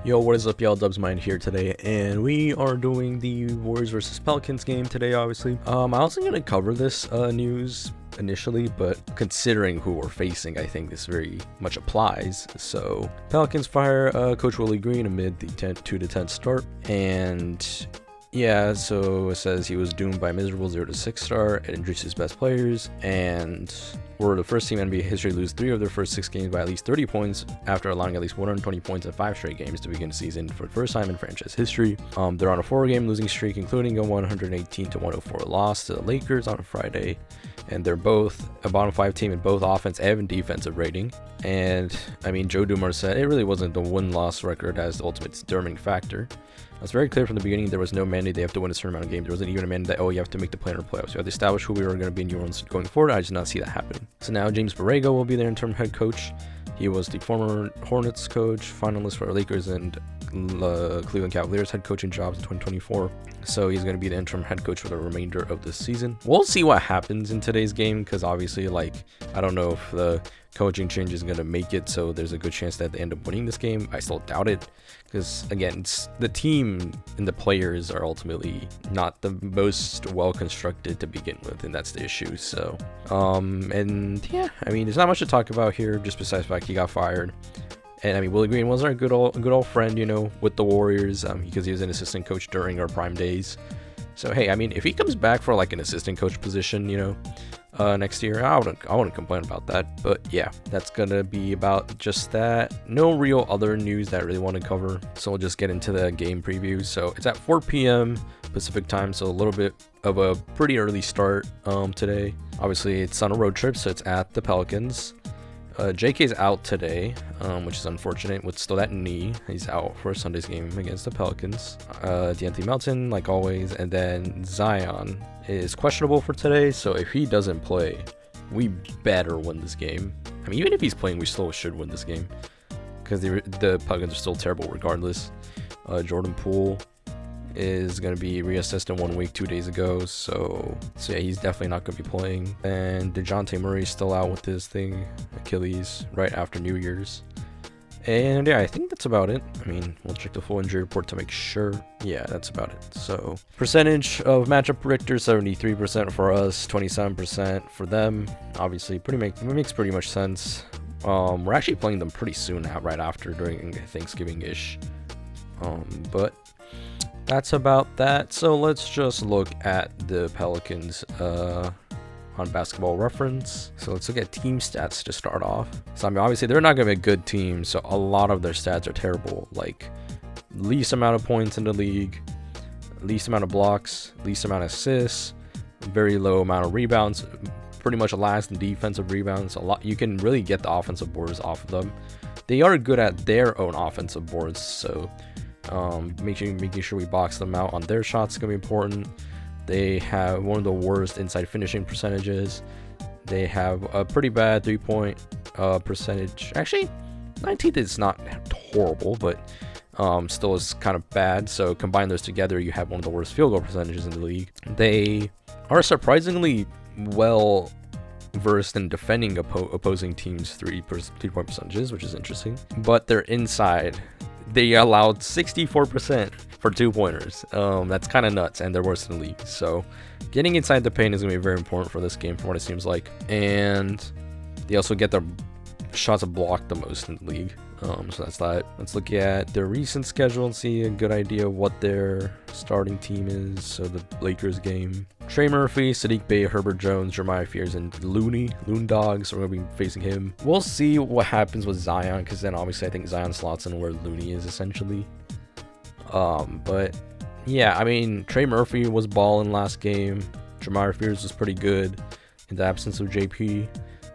Yo, what is up, y'all? Dubsmind here today, and we are doing the Warriors versus Pelicans game today, obviously. I wasn't going to cover this news initially, but considering who we're facing, I think this very much applies. So, Pelicans fire Coach Willie Green amid the 2-10 start, and yeah, so it says he was doomed by a miserable 0-6 start and injuries to his best players, and we're the first team in NBA history to lose 3 of their first 6 games by at least 30 points after allowing at least 120 points in 5 straight games to begin the season for the first time in franchise history. They're on a 4-game losing streak, including a 118-104 loss to the Lakers on a Friday, and they're both a bottom 5 team in both offense and defensive rating. And I mean, Joe Dumars said it really wasn't the win-loss record as the ultimate determining factor. It's very clear from the beginning there was no mandate they have to win a certain amount of games. There wasn't even a mandate that, oh, you have to make the play or playoffs. You have to establish who we were going to be in New Orleans going forward. I did not see that happening. So now James Borrego will be their interim head coach. He was the former Hornets coach, finalist for Lakers and Cleveland Cavaliers head coaching jobs in 2024. So he's going to be the interim head coach for the remainder of the season. We'll see what happens in today's game, because obviously, I don't know if the coaching change is going to make it, so there's a good chance that they end up winning this game. I still doubt it, because again, the team and the players are ultimately not the most well constructed to begin with, and that's the issue. So and yeah, I mean, there's not much to talk about here, just besides the fact he got fired. And I mean, Willie Green was our good old friend, you know, with the Warriors, because he was an assistant coach during our prime days. So hey, I mean, if he comes back for like an assistant coach position, you know, next year, I wouldn't complain about that. But yeah, that's gonna be about just that. No real other news that I really want to cover, so we'll just get into the game preview. So it's at 4 p.m. Pacific time, so a little bit of a pretty early start today. Obviously, it's on a road trip, so it's at the Pelicans. JK's out today, which is unfortunate with still that knee. He's out for Sunday's game against the Pelicans. De'Anthony Melton, like always, and then Zion is questionable for today, so if he doesn't play, we better win this game. I mean, even if he's playing, we still should win this game, because the Pelicans are still terrible regardless. Jordan Poole is going to be reassessed in 1 week 2 days ago, so yeah, he's definitely not going to be playing. And DeJounte Murray is still out with his Achilles, right after New Year's. And yeah, I think that's about it. I mean, we'll check the full injury report to make sure. Yeah, that's about it. So percentage of matchup predictors, 73% for us, 27% for them. Obviously, makes pretty much sense. We're actually playing them pretty soon right after, during Thanksgiving-ish. But that's about that. So let's just look at the Pelicans on Basketball Reference. So let's look at team stats to start off. So I mean, obviously they're not going to be a good team, so a lot of their stats are terrible. Like least amount of points in the league, least amount of blocks, least amount of assists, very low amount of rebounds, pretty much last in defensive rebounds. You can really get the offensive boards off of them. They are good at their own offensive boards, so making sure we box them out on their shots is going to be important. They have one of the worst inside finishing percentages. They have a pretty bad 3-point percentage. Actually, 19th is not horrible, but still is kind of bad. So combine those together, you have one of the worst field goal percentages in the league. They are surprisingly well versed in defending opposing teams' 3-point percentages, which is interesting. But they're inside. They allowed 64% for 2-pointers. That's kind of nuts, and they're worse in the league. So getting inside the paint is going to be very important for this game, from what it seems like. And they also get their shots blocked the most in the league. So that's that. Let's look at their recent schedule and see a good idea of what their starting team is. So the Lakers game: Trey Murphy, Sadiq Bey, Herbert Jones, Jeremiah Fears, and Loon Dogs. So we're going to be facing him. We'll see what happens with Zion, because then obviously I think Zion slots in where Looney is essentially. But yeah, I mean, Trey Murphy was balling last game. Jeremiah Fears was pretty good in the absence of JP.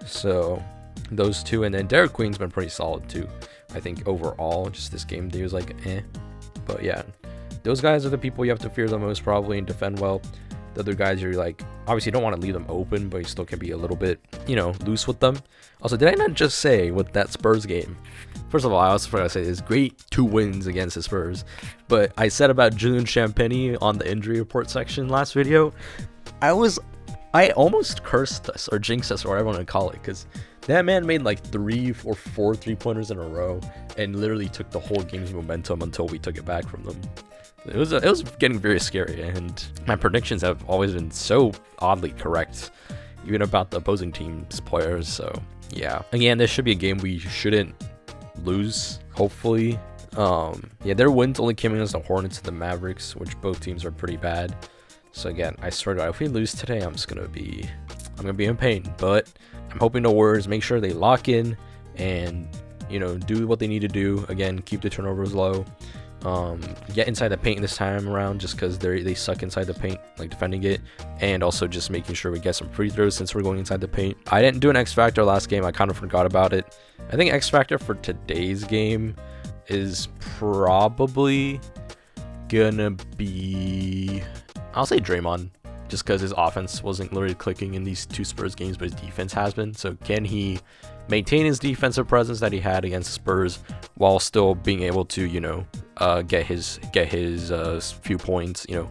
So those two, and then Derek Queen's been pretty solid too. I think overall, just this game, he was like, eh. But yeah, those guys are the people you have to fear the most probably and defend well. The other guys, you're like, obviously you don't want to leave them open, but you still can be a little bit, loose with them. Also, did I not just say with that Spurs game? First of all, I also forgot to say it's great 2 wins against the Spurs. But I said about Julian Champagnie on the injury report section last video, I almost cursed us or jinxed us or whatever I want to call it, because That man made like 3 or 4 3-pointers in a row and literally took the whole game's momentum until we took it back from them. It was getting very scary, and my predictions have always been so oddly correct, even about the opposing team's players. So yeah, again, this should be a game we shouldn't lose, hopefully. Yeah, their wins only came against the Hornets and the Mavericks, which both teams are pretty bad. So again, I swear to God, if we lose today, I'm gonna be in pain. But I'm hoping the Warriors make sure they lock in and, you know, do what they need to do. Again, keep the turnovers low. Get inside the paint this time around, just because they suck inside the paint, like defending it, and also just making sure we get some free throws since we're going inside the paint. I didn't do an X Factor last game. I kind of forgot about it. I think X Factor for today's game is probably gonna be, I'll say Draymond, just because his offense wasn't literally clicking in these 2 Spurs games, but his defense has been. So can he maintain his defensive presence that he had against Spurs while still being able to, you know, get his few points, you know,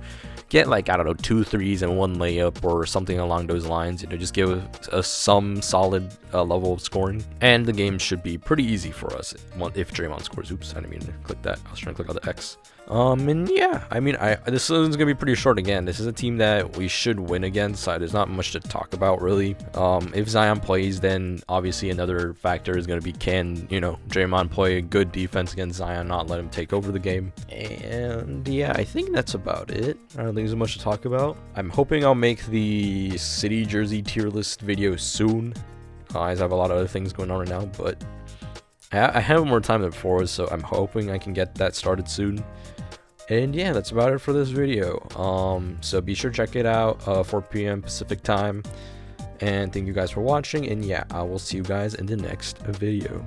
get like, I don't know, 2 threes and 1 layup or something along those lines, you know, just give us some solid level of scoring, and the game should be pretty easy for us if Draymond scores. Oops, I didn't mean to click that. I was trying to click on the X. And yeah, I mean, this is gonna be pretty short. Again, this is a team that we should win against, so there's not much to talk about really. If Zion plays, then obviously another factor is gonna be, can, you know, Draymond play a good defense against Zion, not let him take over the game. And yeah, I think that's about it. I don't think there's much to talk about. I'm hoping I'll make the city jersey tier list video soon. I have a lot of other things going on right now, but I have more time than before, so I'm hoping I can get that started soon. And yeah, that's about it for this video. So be sure to check it out, 4 p.m. Pacific time. And thank you guys for watching. And yeah, I will see you guys in the next video.